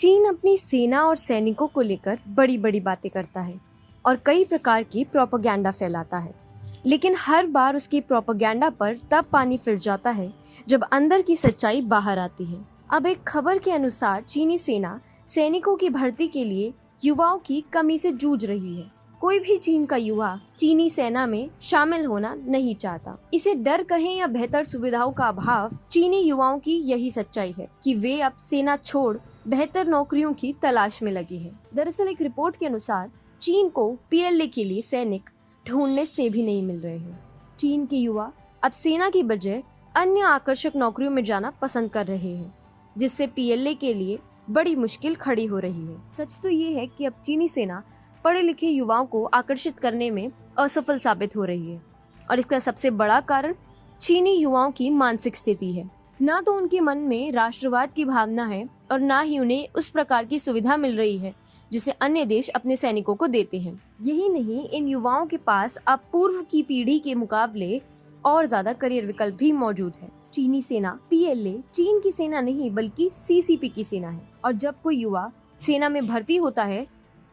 चीन अपनी सेना और सैनिकों को लेकर बड़ी बड़ी बातें करता है और कई प्रकार की प्रोपेगेंडा फैलाता है, लेकिन हर बार उसकी प्रोपेगेंडा पर तब पानी फिर जाता है जब अंदर की सच्चाई बाहर आती है। अब एक खबर के अनुसार चीनी सेना सैनिकों की भर्ती के लिए युवाओं की कमी से जूझ रही है। कोई भी चीन का युवा चीनी सेना में शामिल होना नहीं चाहता। इसे डर कहें या बेहतर सुविधाओं का अभाव, चीनी युवाओं की यही सच्चाई है कि वे अब सेना छोड़ बेहतर नौकरियों की तलाश में लगी है। दरअसल एक रिपोर्ट के अनुसार चीन को पीएलए के लिए सैनिक ढूंढने से भी नहीं मिल रहे हैं। चीन के युवा अब सेना की बजाय अन्य आकर्षक नौकरियों में जाना पसंद कर रहे हैं, जिससे पीएलए के लिए बड़ी मुश्किल खड़ी हो रही है। सच तो ये है कि अब चीनी सेना पढ़े लिखे युवाओं को आकर्षित करने में असफल साबित हो रही है, और इसका सबसे बड़ा कारण चीनी युवाओं की मानसिक स्थिति है। ना तो उनके मन में राष्ट्रवाद की भावना है और ना ही उन्हें उस प्रकार की सुविधा मिल रही है जिसे अन्य देश अपने सैनिकों को देते हैं। यही नहीं, इन युवाओं के पास अब पूर्व की पीढ़ी के मुकाबले और ज्यादा करियर विकल्प भी मौजूद है। चीनी सेना पीएलए चीन की सेना नहीं बल्कि सीसीपी की सेना है, और जब कोई युवा सेना में भर्ती होता है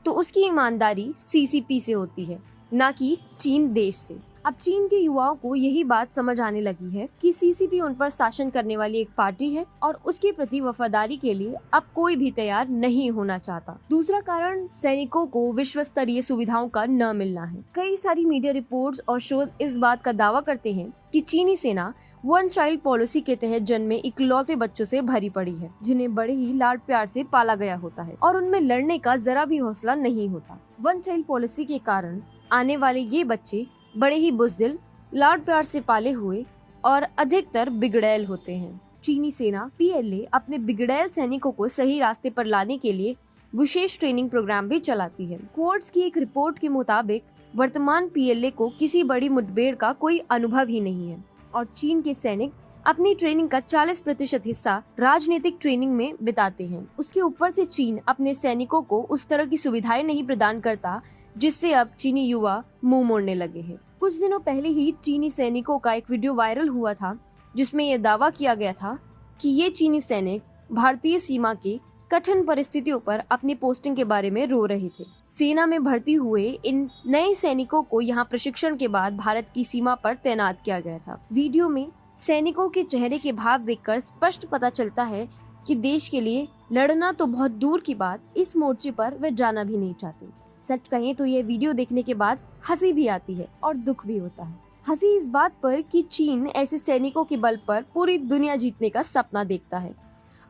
तो उसकी ईमानदारी सीसीपी से होती है, न कि चीन देश से। अब चीन के युवाओं को यही बात समझ आने लगी है कि सीसीपी उन पर शासन करने वाली एक पार्टी है और उसके प्रति वफादारी के लिए अब कोई भी तैयार नहीं होना चाहता। दूसरा कारण सैनिकों को विश्व स्तरीय सुविधाओं का न मिलना है। कई सारी मीडिया रिपोर्ट्स और शोध इस बात का दावा करते हैं कि चीनी सेना वन चाइल्ड पॉलिसी के तहत जन्मे इकलौते बच्चों से भरी पड़ी है, जिन्हें बड़े ही लाड प्यार से पाला गया होता है और उनमें लड़ने का जरा भी हौसला नहीं होता। वन चाइल्ड पॉलिसी के कारण आने वाले ये बच्चे बड़े ही बुज़दिल, लाड प्यार से पाले हुए और अधिकतर बिगड़ैल होते हैं। चीनी सेना पीएलए अपने बिगड़ैल सैनिकों को सही रास्ते पर लाने के लिए विशेष ट्रेनिंग प्रोग्राम भी चलाती है। क्वार्ट्ज की एक रिपोर्ट के मुताबिक वर्तमान पीएलए को किसी बड़ी मुठभेड़ का कोई अनुभव ही नहीं है और चीन के सैनिक अपनी ट्रेनिंग का 40% हिस्सा राजनीतिक ट्रेनिंग में बिताते हैं। उसके ऊपर से चीन अपने सैनिकों को उस तरह की सुविधाएं नहीं प्रदान करता जिससे अब चीनी युवा मुंह मोड़ने लगे हैं। कुछ दिनों पहले ही चीनी सैनिकों का एक वीडियो वायरल हुआ था जिसमें यह दावा किया गया था कि ये चीनी सैनिक भारतीय सीमा की कठिन परिस्थितियों पर अपनी पोस्टिंग के बारे में रो रहे थे। सेना में भर्ती हुए इन नए सैनिकों को यहाँ प्रशिक्षण के बाद भारत की सीमा पर तैनात किया गया था। वीडियो में सैनिकों के चेहरे के भाव देखकर स्पष्ट पता चलता है कि देश के लिए लड़ना तो बहुत दूर की बात, इस मोर्चे पर वे जाना भी नहीं चाहते। सच कहें तो ये वीडियो देखने के बाद हंसी भी आती है और दुख भी होता है। हंसी इस बात पर कि चीन ऐसे सैनिकों के बल पर पूरी दुनिया जीतने का सपना देखता है,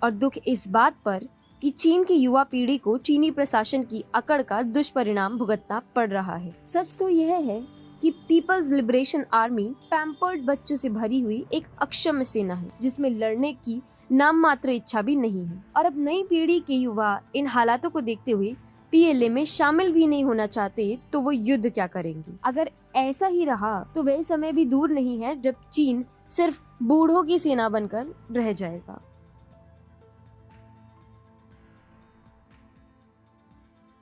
और दुख इस बात पर कि चीन की युवा पीढ़ी को चीनी प्रशासन की अकड़ का दुष्परिणाम भुगतना पड़ रहा है। सच तो यह है कि पीपल्स लिबरेशन आर्मी पैम्पर्ड बच्चों से भरी हुई एक अक्षम्य सेना है जिसमें लड़ने की नाम मात्र इच्छा भी नहीं है, और अब नई पीढ़ी के युवा इन हालातों को देखते हुए पीएलए में शामिल भी नहीं होना चाहते तो वो युद्ध क्या करेंगे। अगर ऐसा ही रहा तो वह समय भी दूर नहीं है जब चीन सिर्फ बूढ़ों की सेना बनकर रह जाएगा।